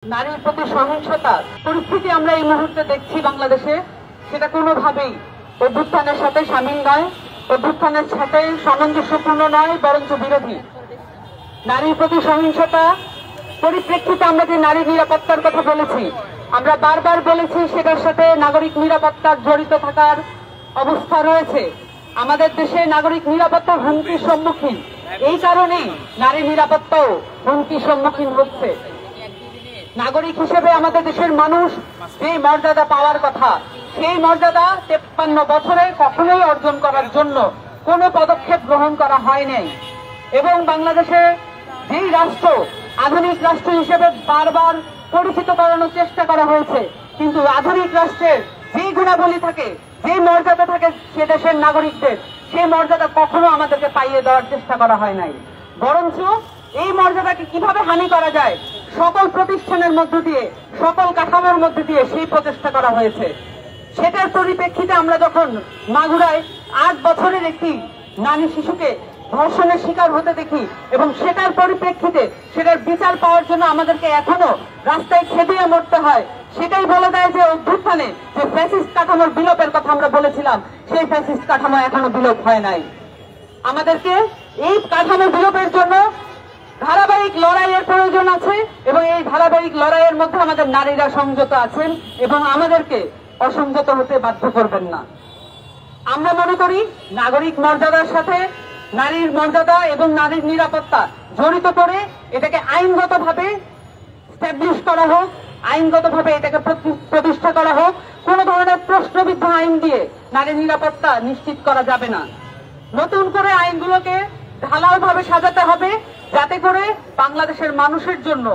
নারীর প্রতি সহিংসতার পরিস্থিতি আমরা এই মুহূর্তে দেখছি বাংলাদেশে, সেটা কোনোভাবেই অভ্যুত্থানের সাথে শামিল নয়, অভ্যুত্থানের সাথে সামঞ্জস্যপূর্ণ নয়, বরঞ্চ বিরোধী। নারীর প্রতি সহিংসতা পরিপ্রেক্ষিতে আমরা যে নারী নিরাপত্তার কথা বলেছি, আমরা বারবার বলেছি সেটার সাথে নাগরিক নিরাপত্তার জড়িত থাকার অবস্থা রয়েছে। আমাদের দেশে নাগরিক নিরাপত্তা হুমকির সম্মুখীন, এই কারণেই নারী নিরাপত্তাও হুমকির সম্মুখীন হচ্ছে। নাগরিক হিসেবে আমাদের দেশের মানুষ যে মর্যাদা পাওয়ার কথা, সেই মর্যাদা 53 বছরে কখনোই অর্জন করার জন্য কোনো পদক্ষেপ গ্রহণ করা হয় নাই। এবং বাংলাদেশে যেই রাষ্ট্র আধুনিক রাষ্ট্র হিসেবে বারবার পরিচিত করানোর চেষ্টা করা হয়েছে, কিন্তু আধুনিক রাষ্ট্রের যেই গুণাবলী থাকে, যেই মর্যাদা থাকে সে দেশের নাগরিকদের, সেই মর্যাদা কখনো আমাদেরকে পাইয়ে দেওয়ার চেষ্টা করা হয় নাই। বরঞ্চ এই মর্যাদাকে কিভাবে হানি করা যায় সকল প্রতিষ্ঠানের মধ্য দিয়ে, সকল কাঠামোর মধ্য দিয়ে সেই প্রচেষ্টা করা হয়েছে। সেটার পরিপ্রেক্ষিতে আমরা যখন মাগুরায় 8 বছরের একটি নারী শিশুকে ধর্ষণের শিকার হতে দেখি, এবং সেটার পরিপ্রেক্ষিতে সেটার বিচার পাওয়ার জন্য আমাদেরকে এখনো রাস্তায় খেপিয়ে মরতে হয়, সেটাই বলে দেয় যে অভ্যুত্থানে যে ফ্যাসিস্ট কাঠামোর বিলোপের কথা আমরা বলেছিলাম, সেই ফ্যাসিস্ট কাঠামো এখনো বিলোপ হয় নাই। আমাদেরকে এই কাঠামো বিলোপের জন্য ধারাবাহিক লড়াইয়ের প্রয়োজন আছে, এবং এই ধারাবাহিক লড়াইয়ের মধ্যে আমাদের নারীরা সংযত আছেন এবং আমাদেরকে অসংযত হতে বাধ্য করবেন না। আমরা মনে করি নাগরিক মর্যাদার সাথে নারীর মর্যাদা এবং নারীর নিরাপত্তা জড়িত করে এটাকে আইনগতভাবে স্ট্যাবলিশ করা হোক, আইনগতভাবে এটাকে প্রতিষ্ঠা করা হোক। কোন ধরনের প্রশ্নবিদ্ধ আইন দিয়ে নারী নিরাপত্তা নিশ্চিত করা যাবে না। নতুন করে আইনগুলোকে ঢালাওভাবে সাজাতে হবে, যাতে করে বাংলাদেশের মানুষের জন্য,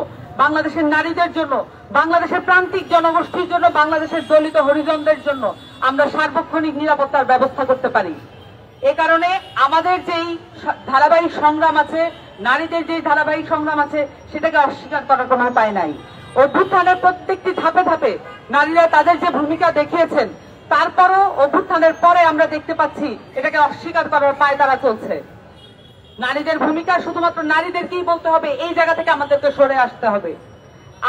বাংলাদেশের নারীদের জন্য, বাংলাদেশের প্রান্তিক জনগোষ্ঠীর জন্য, বাংলাদেশের দলিত হরিজনদের জন্য আমরা সার্বক্ষণিক নিরাপত্তার ব্যবস্থা করতে পারি। এ কারণে আমাদের যেই ধারাবাহিক সংগ্রাম আছে, নারীদের যেই ধারাবাহিক সংগ্রাম আছে, সেটাকে অস্বীকার করার কোনো উপায় নাই। অভ্যুত্থানের প্রত্যেকটি ধাপে ধাপে নারীরা তাদের যে ভূমিকা দেখিয়েছেন, তারপরও অভ্যুত্থানের পরে আমরা দেখতে পাচ্ছি এটাকে অস্বীকার করার পায় তারা চলছে। নারীদের ভূমিকা শুধুমাত্র নারীদেরকেই বলতে হবে, এই জায়গা থেকে আমাদেরকে সরে আসতে হবে।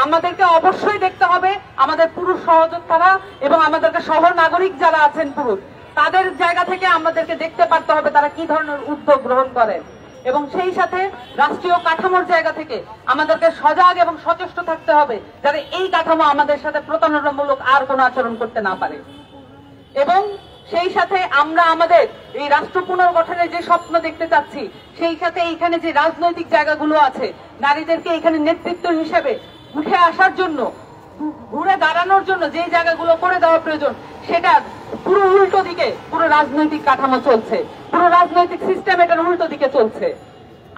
আমাদেরকে অবশ্যই দেখতে হবে আমাদের পুরুষ সহযোদ্ধারা এবং আমাদেরকে সহ নাগরিক যারা আছেন পুরুষ, তাদের জায়গা থেকে আমাদেরকে দেখতে পারতে হবে তারা কি ধরনের উদ্যোগ গ্রহণ করেন, এবং সেই সাথে রাষ্ট্রীয় কাঠামোর জায়গা থেকে আমাদেরকে সজাগ এবং সচেষ্ট থাকতে হবে যাতে এই কাঠামো আমাদের সাথে প্রতারণামূলক আর কোনো আচরণ করতে না পারে। এবং সেই সাথে আমরা আমাদের এই রাষ্ট্র পুনর্গঠনের যে স্বপ্ন দেখতে চাচ্ছি, সেই সাথে এইখানে যে রাজনৈতিক জায়গাগুলো আছে, নারীদেরকে এখানে নেতৃত্ব হিসেবে উঠে আসার জন্য, ঘুরে দাঁড়ানোর জন্য যে জায়গাগুলো করে দেওয়া প্রয়োজন, সেটা পুরো উল্টো দিকে পুরো রাজনৈতিক কাঠামো চলছে, পুরো রাজনৈতিক সিস্টেম এটার উল্টো দিকে চলছে।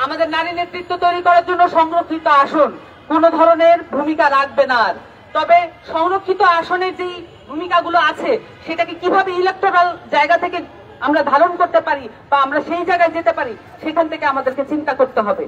আমাদের নারী নেতৃত্ব তৈরি করার জন্য সংরক্ষিত আসন কোন ধরনের ভূমিকা রাখবে না। আর তবে সংরক্ষিত আসনের যেই ভূমিকাগুলো আছে, সেটাকে কিভাবে ইলেকটোরাল জায়গা থেকে আমরা ধারণ করতে পারি বা আমরা সেই জায়গায় যেতে পারি, সেখান থেকে আমাদেরকে চিন্তা করতে হবে।